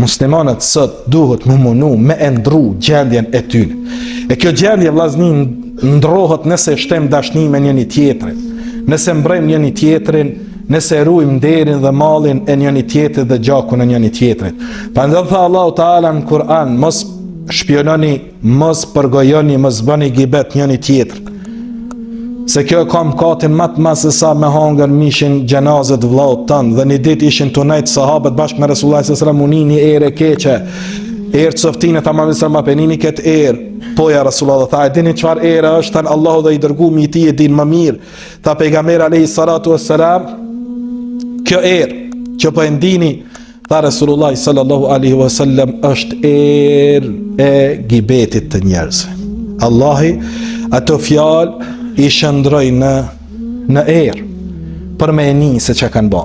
Muslimanët sot duhet më munu me ndru gjendjen e tyre. E kjo gjendje vllazni ndrohet nëse shtem dashni me njëri tjetrin, nëse mbrojmë njëri tjetrin, nëse ruajmë nderin dhe mallin e njëri tjetrit dhe gjakun e njëri tjetrit. Prandaj tha Allahu Teala në Kur'an, mos shpiononi, mos përgojoni, mos bëni gibet njëri tjetrit. Se kjo ka mëkatin më të madh se sa me hangër mishin gjenazet vllaut tan. Dhe një ditë ishin tunajt sahabët bashkë me Resulullah sallallahu alaihi wasallam, unini erë keqe. Erë softinë tamam se ma penini këtë erë. Po ja Resulullah tha, e dini çfarë erë është? Than Allahu dhe i dërguari i tij e din më mirë. Tha pejgamberi alayhi salatu wassalam, kjo erë që po e ndini, tha Resulullah sallallahu alaihi wasallam, është erë e gibetit të njerëzve. Allahi ato fjalë i shëndroj në erë për me e një se që kanë ba.